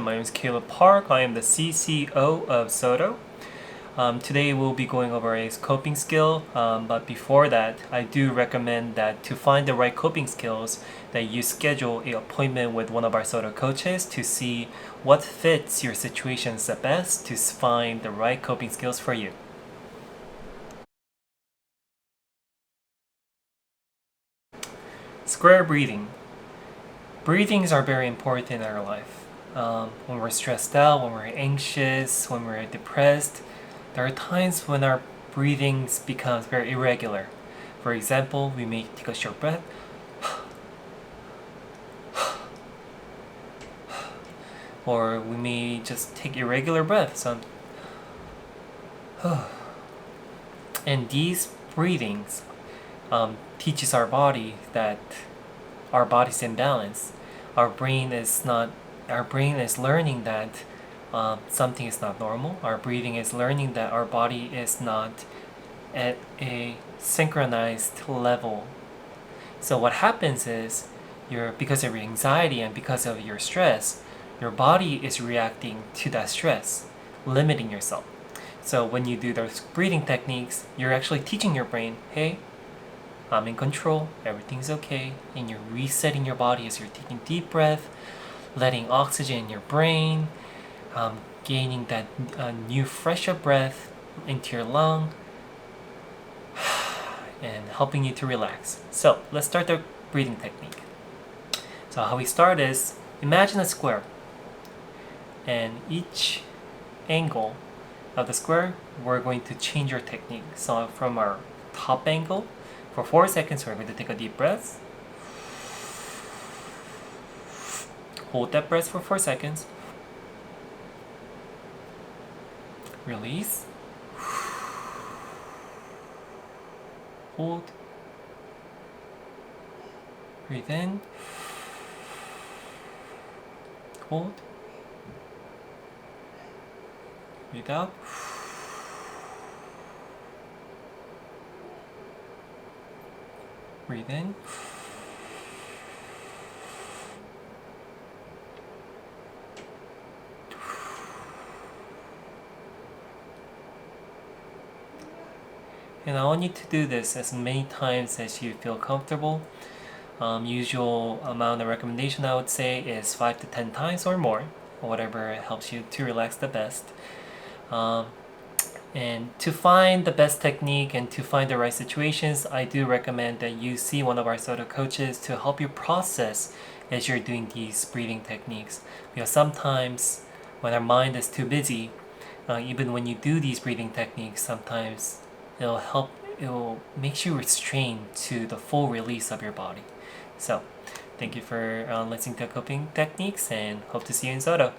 My name is Caleb Park. I am the CCO of SOTTO. Today we'll be going over a coping skill, but before that, I do recommend that to find the right coping skills, that you schedule an appointment with one of our SOTTO coaches to see what fits your situations the best to find the right coping skills for you. Square breathing. Breathings are very important in our life. When we're stressed out, when we're anxious, when we're depressed, there are times when our breathings becomes very irregular. For example, we may take a short breath, or we may just take irregular breaths. And these breathings teaches our body that our body's in balance. Our brain is learning that something is not normal. Our breathing is learning that our body is not at a synchronized level. So what happens is, because of your anxiety and because of your stress, your body is reacting to that stress, limiting yourself. So when you do those breathing techniques, you're actually teaching your brain, hey, I'm in control, everything's okay, and you're resetting your body as you're taking deep breath, letting oxygen in your brain, gaining that new fresher breath into your lung, and helping you to relax. So let's start the breathing technique. So how we start is, imagine a square, and each angle of the square, we're going to change our technique. So from our top angle, for 4 seconds, we're going to take a deep breath. Hold that breath for 4 seconds. Release. Hold. Breathe in. Hold. Breathe out. Breathe in. And I want you to do this as many times as you feel comfortable. Usual amount of recommendation I would say is 5 to 10 times or more, whatever helps you to relax the best. And to find the best technique and to find the right situations, I do recommend that you see one of our SOTTO coaches to help you process as you're doing these breathing techniques. Because sometimes when our mind is too busy, even when you do these breathing techniques, sometimes it'll make you restrained to the full release of your body. So thank you for listening to coping techniques, and hope to see you in SOTTO.